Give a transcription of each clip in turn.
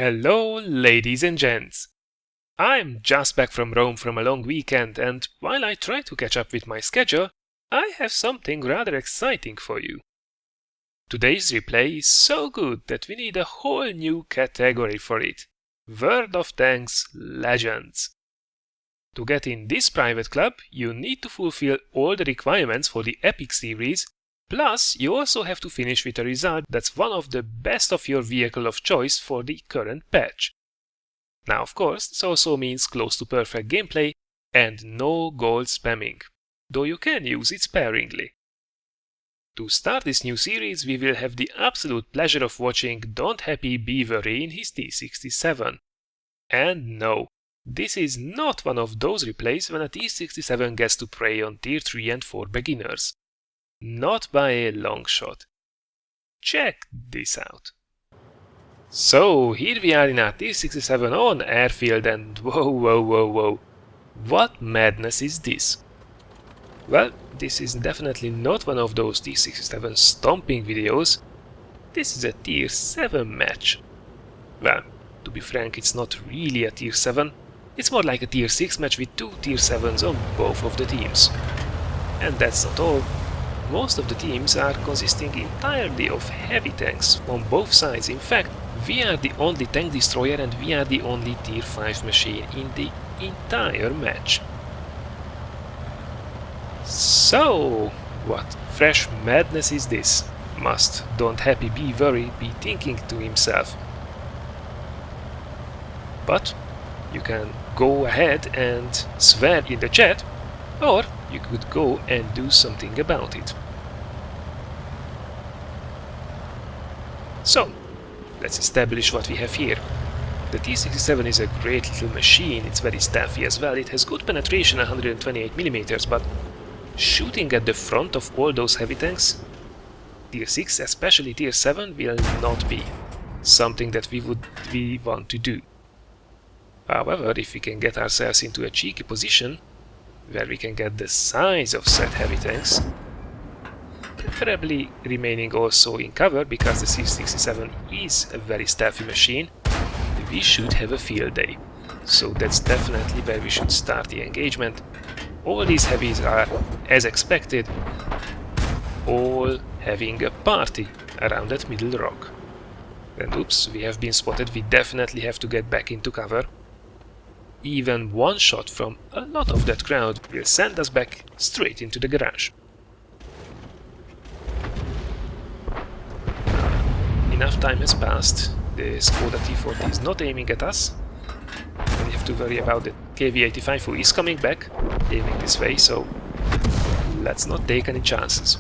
Hello, ladies and gents! I'm just back from Rome from a long weekend, and while I try to catch up with my schedule, I have something rather exciting for you. Today's replay is so good that we need a whole new category for it: World of Tanks Legends. To get in this private club, you need to fulfill all the requirements for the Epic series, plus you also have to finish with a result that's one of the best of your vehicle of choice for the current patch. Now of course, this also means close to perfect gameplay and no gold spamming, though you can use it sparingly. To start this new series, we will have the absolute pleasure of watching Don't Happy Beaver in his T67. And no, this is not one of those replays when a T67 gets to prey on Tier 3 and 4 beginners. Not by a long shot. Check this out. So, here we are in our T67 on airfield, and whoa. What madness is this? Well, this is definitely not one of those T67 stomping videos. This is a Tier 7 match. Well, to be frank, it's not really a Tier 7. It's more like a Tier 6 match with two Tier 7s on both of the teams. And that's not all. Most of the teams are consisting entirely of heavy tanks on both sides. In fact, we are the only tank destroyer and we are the only Tier 5 machine in the entire match. So, what fresh madness is this? Must Don't Happy Beaver be thinking to himself. But you can go ahead and swear in the chat, or you could go and do something about it. So, let's establish what we have here. The T67 is a great little machine, it's very stealthy as well, it has good penetration 128mm, but shooting at the front of all those heavy tanks, Tier 6, especially Tier 7, will not be something that we want to do. However, if we can get ourselves into a cheeky position, where we can get the size of said heavy tanks, preferably remaining also in cover, because the T67 is a very stealthy machine, we should have a field day. So that's definitely where we should start the engagement. All these heavies are, as expected, all having a party around that middle rock. And oops, we have been spotted, we definitely have to get back into cover. Even one shot from a lot of that crowd will send us back straight into the garage. Enough time has passed, the Skoda T40 is not aiming at us. We have to worry about the KV-85 who is coming back, aiming this way, so let's not take any chances.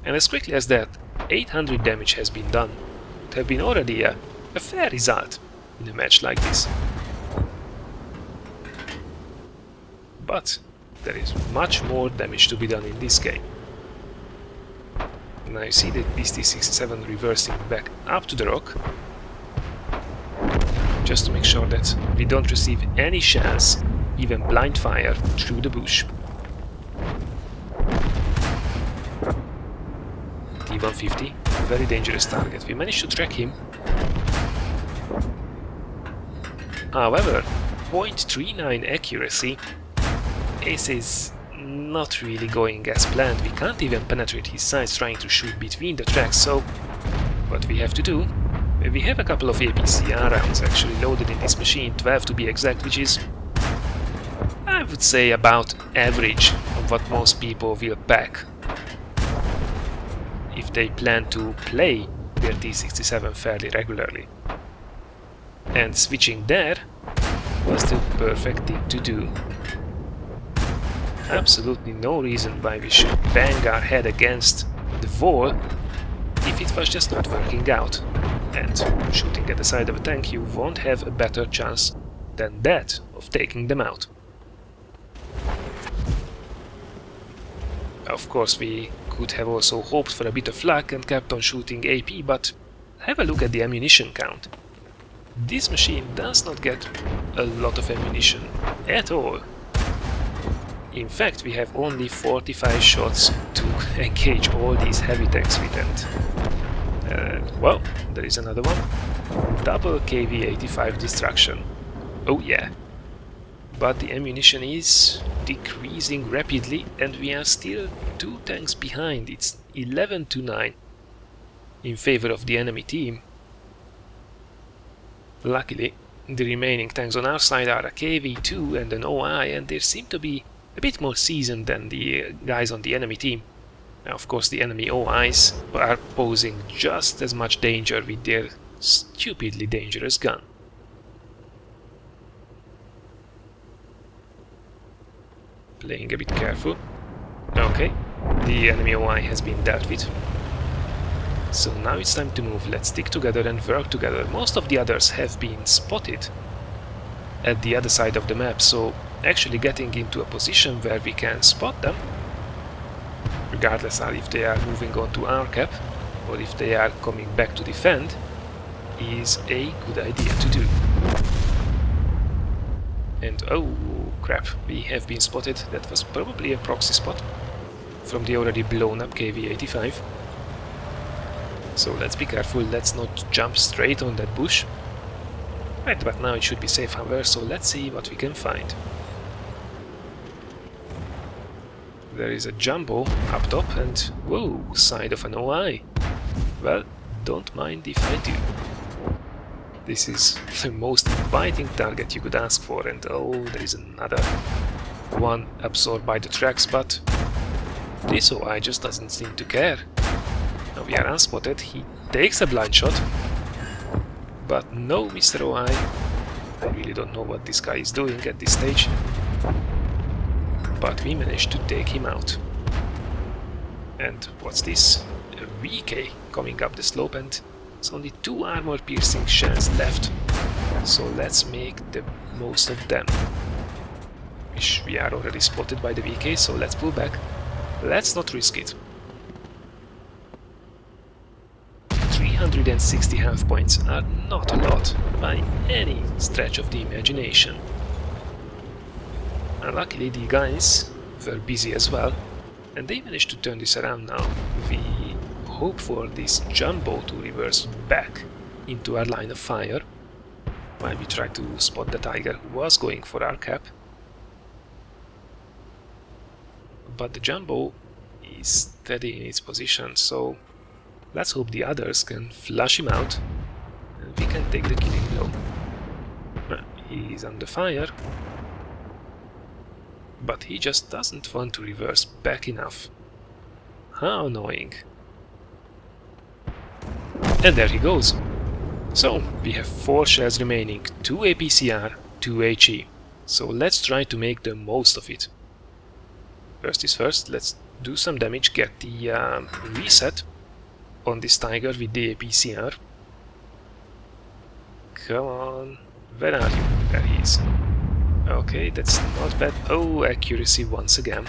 And as quickly as that, 800 damage has been done. It would have been already a fair result in a match like this. But there is much more damage to be done in this game. Now you see that this T67 reversing back up to the rock, just to make sure that we don't receive any shells, even blind fire, through the bush. T150, very dangerous target. We managed to track him. However, 0.39 accuracy, this is not really going as planned. We can't even penetrate his sights trying to shoot between the tracks, so what we have to do, we have a couple of APCR rounds actually loaded in this machine, 12 to be exact, which is, I would say, about average of what most people will pack if they plan to play their T67 fairly regularly. And switching there was the perfect thing to do. Absolutely no reason why we should bang our head against the wall if it was just not working out. And shooting at the side of a tank, you won't have a better chance than that of taking them out. Of course, we could have also hoped for a bit of luck and kept on shooting AP, but have a look at the ammunition count. This machine does not get a lot of ammunition at all. In fact, we have only 45 shots to engage all these heavy tanks with, and well, there is another one. double KV-85 destruction. Oh yeah. But the ammunition is decreasing rapidly and we are still 2 tanks behind. It's 11-9 in favor of the enemy team. Luckily, the remaining tanks on our side are a KV-2 and an OI, and they seem to be a bit more seasoned than the guys on the enemy team. Now, of course, the enemy OIs are posing just as much danger with their stupidly dangerous gun. Playing a bit careful. Okay, the enemy OI has been dealt with. So now it's time to move. Let's stick together and work together. Most of the others have been spotted at the other side of the map, so actually getting into a position where we can spot them, regardless of if they are moving on to our cap or if they are coming back to defend, is a good idea to do. And oh crap, we have been spotted. That was probably a proxy spot from the already blown up KV-85. So let's be careful, let's not jump straight on that bush. Right, but now it should be safe, however, so let's see what we can find. There is a jumbo up top and whoa, side of an OI. Well, don't mind if I do. This is the most inviting target you could ask for, and oh, there is another one absorbed by the tracks, but this OI just doesn't seem to care. Now we are unspotted, he takes a blind shot, but no, Mr. OI, I really don't know what this guy is doing at this stage, but we managed to take him out. And what's this? A VK coming up the slope, and it's only 2 armor-piercing shells left, so let's make the most of them. Wish we are already spotted by the VK, so let's pull back. Let's not risk it. 360 health points are not a lot by any stretch of the imagination. And luckily the guys were busy as well, and they managed to turn this around now. We hope for this jumbo to reverse back into our line of fire while we try to spot the tiger who was going for our cap. But the jumbo is steady in its position, so let's hope the others can flush him out and we can take the killing blow. He's under fire, but he just doesn't want to reverse back enough. How annoying. And there he goes. So, we have 4 shells remaining, 2 APCR, 2 HE. So let's try to make the most of it. First is first, let's do some damage, get the reset on this tiger with the APCR. Come on, where are you? There he is. Okay, that's not bad. Oh, accuracy once again.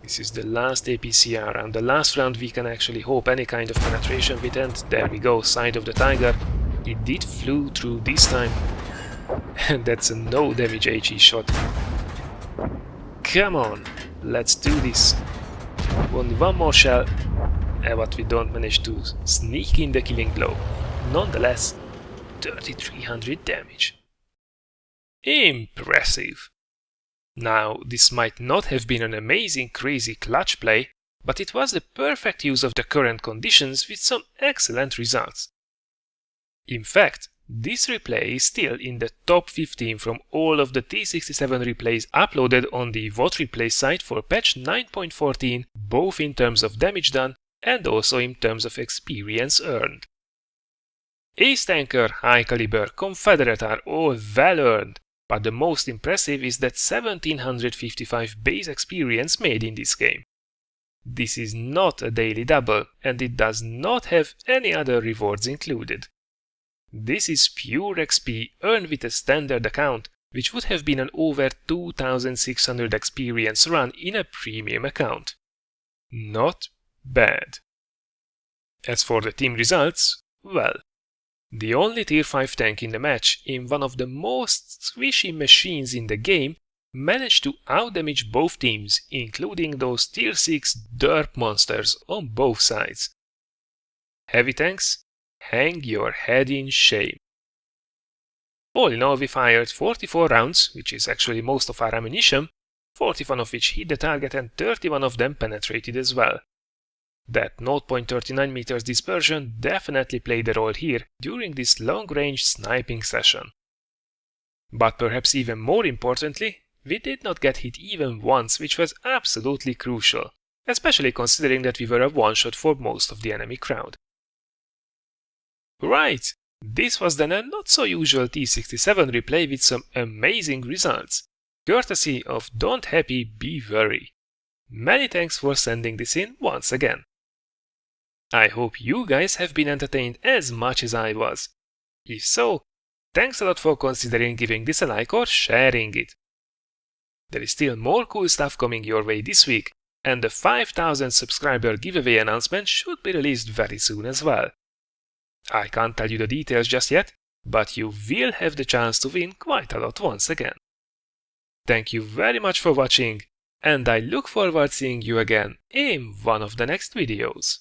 This is the last APCR, and the last round we can actually hope any kind of penetration with, and there we go, side of the tiger. It did flew through this time, and that's a no damage HE shot. Come on, let's do this. Only one more shell, but we don't manage to sneak in the killing blow. Nonetheless, 3300 damage. Impressive! Now, this might not have been an amazing crazy clutch play, but it was the perfect use of the current conditions with some excellent results. In fact, this replay is still in the top 15 from all of the T67 replays uploaded on the VOT replay site for patch 9.14, both in terms of damage done and also in terms of experience earned. Ace Tanker, High Caliber, Confederate are all well earned, but the most impressive is that 1755 base experience made in this game. This is not a daily double, and it does not have any other rewards included. This is pure XP earned with a standard account, which would have been an over 2600 experience run in a premium account. Not bad. As for the team results, well, the only tier 5 tank in the match in one of the most squishy machines in the game managed to outdamage both teams, including those tier 6 derp monsters on both sides. Heavy tanks hang your head in shame. All in all, we fired 44 rounds, which is actually most of our ammunition, 41 of which hit the target and 31 of them penetrated as well. That 0.39 meters dispersion definitely played a role here during this long-range sniping session. But perhaps even more importantly, we did not get hit even once, which was absolutely crucial, especially considering that we were a one-shot for most of the enemy crowd. Right, this was then a not-so-usual T67 replay with some amazing results, courtesy of Don't Happy Be Worry. Many thanks for sending this in once again. I hope you guys have been entertained as much as I was. If so, thanks a lot for considering giving this a like or sharing it. There is still more cool stuff coming your way this week, and the 5,000 subscriber giveaway announcement should be released very soon as well. I can't tell you the details just yet, but you will have the chance to win quite a lot once again. Thank you very much for watching, and I look forward to seeing you again in one of the next videos.